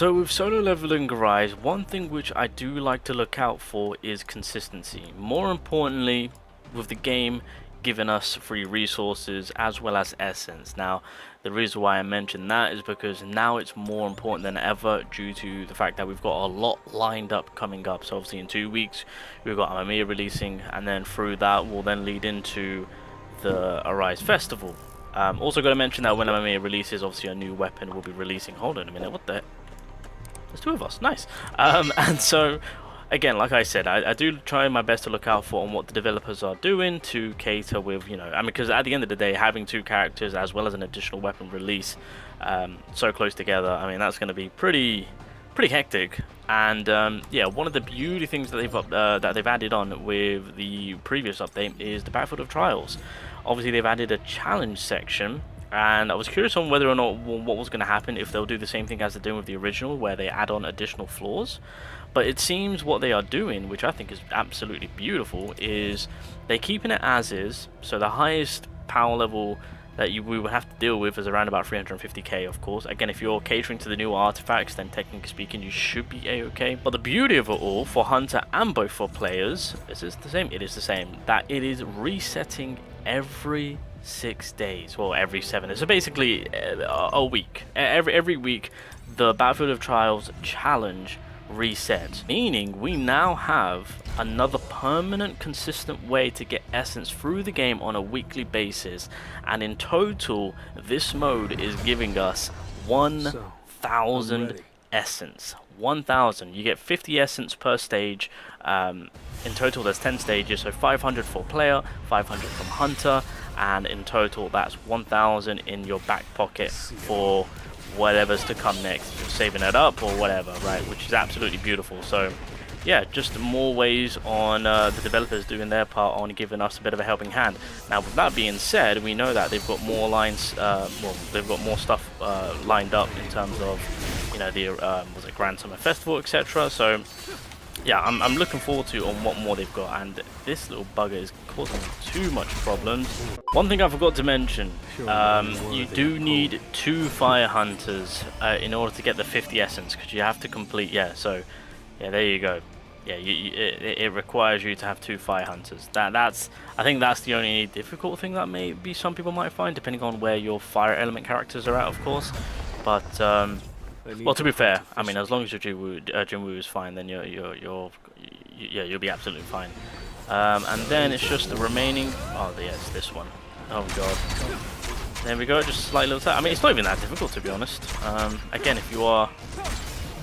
So with solo leveling Rise, one thing which I do like to look out for is consistency. More importantly, with the game giving us free resources as well as essence. Now, the reason why I mention that is because now it's more important than ever due to the fact that we've got a lot lined up coming up. So obviously in 2 weeks, we've got Amamiya releasing, and then through that will then lead into the Arise Festival. Also got to mention that when Amamiya releases, obviously a new weapon will be releasing. Hold on a minute, what the... There's two of us, nice. And so, again, like I said, I do try my best to look out for on what the developers are doing to cater with, you know, I mean, because at the end of the day, having 2 characters as well as an additional weapon release so close together, I mean, that's going to be pretty hectic. And yeah, one of the beauty things that they've added on with the previous update is the Battlefield of Trials. Obviously, they've added a challenge section. And I was curious on whether or not what was going to happen if they'll do the same thing as they're doing with the original, where they add on additional floors. But it seems what they are doing, which I think is absolutely beautiful, is they're keeping it as is. So the highest power level that we would have to deal with is around about 350k, of course. Again, if you're catering to the new artifacts, then technically speaking, you should be a-okay. But the beauty of it all, for Hunter and both for players, is the same. It is the same. That it is resetting every 6 days, well, every 7. So basically a week. Every week the Battlefield of Trials challenge resets, meaning we now have another permanent consistent way to get essence through the game on a weekly basis. And in total, this mode is giving us 1,000 essence. 1,000. You get 50 essence per stage. In total there's 10 stages, so 500 for player, 500 from Hunter, and in total that's 1,000 in your back pocket for whatever's to come next, if you're saving it up or whatever, right? Which is absolutely beautiful. So yeah, just more ways on the developers doing their part on giving us a bit of a helping hand. Now with that being said, we know that they've got more lines, well, they've got more stuff lined up in terms of, you know, the was it Grand Summer Festival, etc. So yeah, I'm looking forward to on what more they've got, and this little bugger is causing too much problems. One thing I forgot to mention, you do need 2 fire hunters in order to get the 50 essence, because you have to complete, yeah, so yeah, there you go. Yeah, it requires you to have 2 fire hunters. I think that's the only difficult thing that maybe some people might find, depending on where your fire element characters are at, of course. But well, to be fair, I mean, as long as your Jinwoo is fine, then you'll be absolutely fine. And then it's just the remaining. Oh, yeah, it's this one. Oh god. There we go. Just a slight little tap. I mean, it's not even that difficult, to be honest. Again, if you are,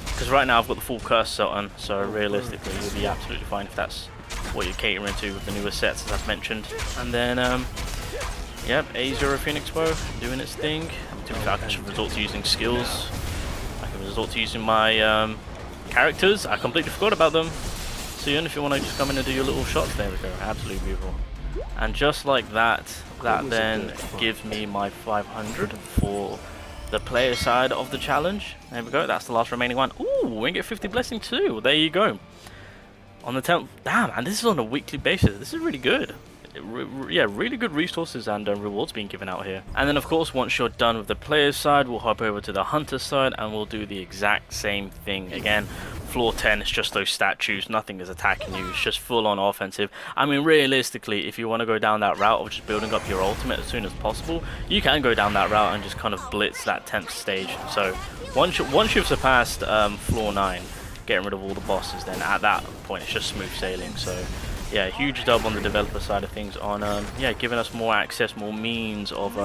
because right now I've got the full curse set on, so realistically you'll be absolutely fine if that's what you're catering to with the newer sets, as I've mentioned. And then, yep, A0 Phoenix Bow doing its thing. To be fair, I can resort to using skills. I can resort to using my characters. I completely forgot about them. So if you want to just come in and do your little shots, there we go. Absolutely beautiful. And just like that, that then gives me my 500 for the player side of the challenge. There we go. That's the last remaining one. Ooh, we get 50 blessing too. There you go. On the 10th. Damn, and this is on a weekly basis. This is really good. Yeah, really good resources and rewards being given out here. And then of course, once you're done with the player's side, we'll hop over to the hunter side and we'll do the exact same thing again. Floor 10, it's just those statues, nothing is attacking you, it's just full on offensive. I mean, realistically, if you want to go down that route of just building up your ultimate as soon as possible, you can go down that route and just kind of blitz that 10th stage. So once you've surpassed floor 9, getting rid of all the bosses, then at that point it's just smooth sailing. So yeah, huge dub on the developer side of things on yeah, giving us more access, more means of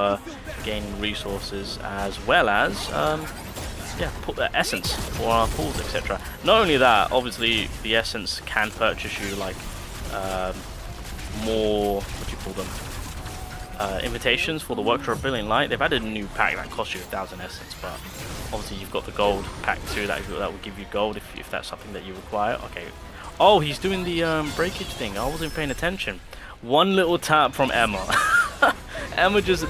gaining resources, as well as yeah, put the essence for our pools, etc. Not only that, obviously the essence can purchase you like more, what do you call them, invitations for the Workshop of Brilliant Light. They've added a new pack that costs you 1,000 essence, but obviously you've got the gold pack too that will give you gold if that's something that you require. Okay. Oh, he's doing the breakage thing. I wasn't paying attention. One little tap from Emma. Emma just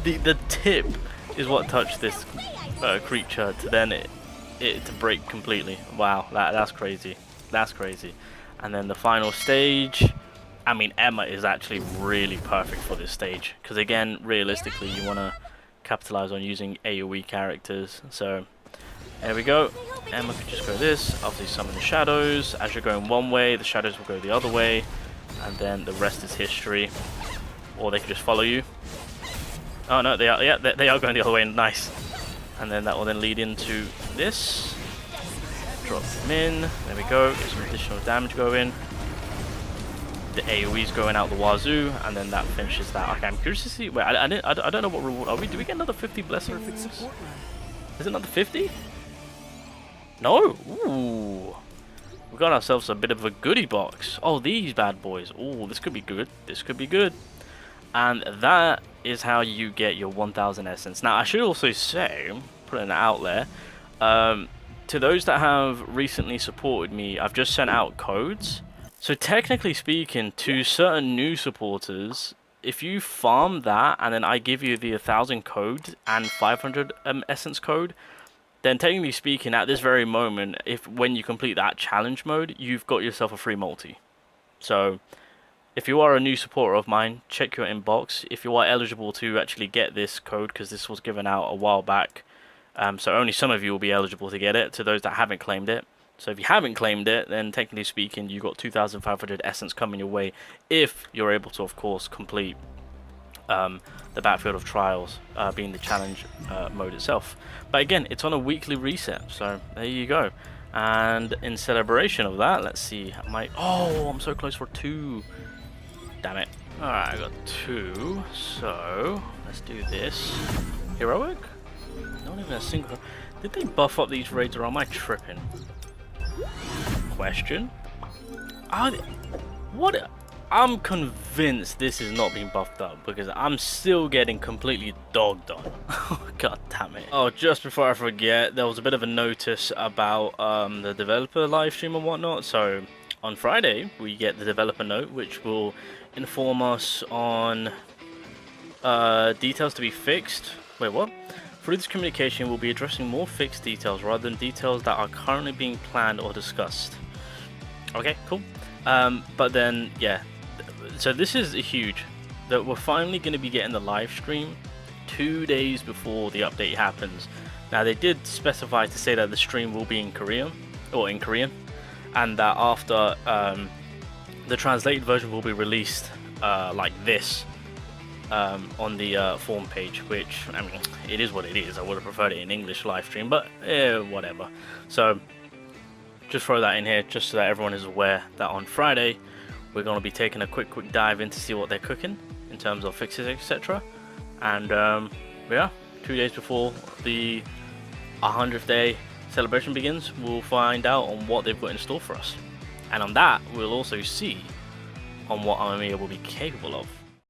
the tip is what touched this creature to then it to break completely. Wow, that's crazy. That's crazy. And then the final stage. I mean, Emma is actually really perfect for this stage because again, realistically, you want to capitalize on using AoE characters. So There we go. And we can just go this. Obviously summon the shadows. As you're going one way, the shadows will go the other way. And then the rest is history. Or they can just follow you. Oh no, they are, yeah, they are going the other way. Nice. And then that will then lead into this. Drop them in. There we go. Get some additional damage going. The AoE's going out the wazoo, and then that finishes that. Okay, I'm curious to see. Wait, I don't know what reward are we? Do we get another 50 blessing rewards? Is it another 50? No. Ooh, we got ourselves a bit of a goodie box. Oh, these bad boys. Oh, this could be good. This could be good. And that is how you get your 1000 essence. Now, I should also say, putting it out there, to those that have recently supported me, I've just sent out codes. So technically speaking, to certain new supporters, if you farm that and then I give you the 1000 code and 500 essence code, then technically speaking, at this very moment, when you complete that challenge mode, you've got yourself a free multi. So if you are a new supporter of mine, check your inbox. If you are eligible to actually get this code, because this was given out a while back, so only some of you will be eligible to get it, to those that haven't claimed it. So if you haven't claimed it, then technically speaking, you got 2,500 essence coming your way if you're able to, of course, complete the Battlefield of Trials, being the challenge mode itself. But again, it's on a weekly reset, so there you go. And in celebration of that, let's see. Oh, I'm so close for 2. Damn it. Alright, I got 2. So let's do this. Heroic? Not even a single. Did they buff up these raids, or am I tripping? Question. What? I'm convinced this is not being buffed up, because I'm still getting completely dogged on. God damn it. Oh, just before I forget, there was a bit of a notice about the developer live stream and whatnot. So on Friday we get the developer note, which will inform us on details to be fixed. Wait, what? Through this communication, we'll be addressing more fixed details rather than details that are currently being planned or discussed. Okay, cool. But then, yeah. So this is huge. That we're finally going to be getting the live stream 2 days before the update happens. Now, they did specify to say that the stream will be in Korean, and that after the translated version will be released like this. On the form page, which, I mean, it is what it is. I would have preferred it in English live stream, but whatever. So just throw that in here just so that everyone is aware that on Friday we're going to be taking a quick dive in to see what they're cooking in terms of fixes, etc. And yeah, 2 days before the 100th day celebration begins, we'll find out on what they've got in store for us, and on that we'll also see on what Armia will be capable of.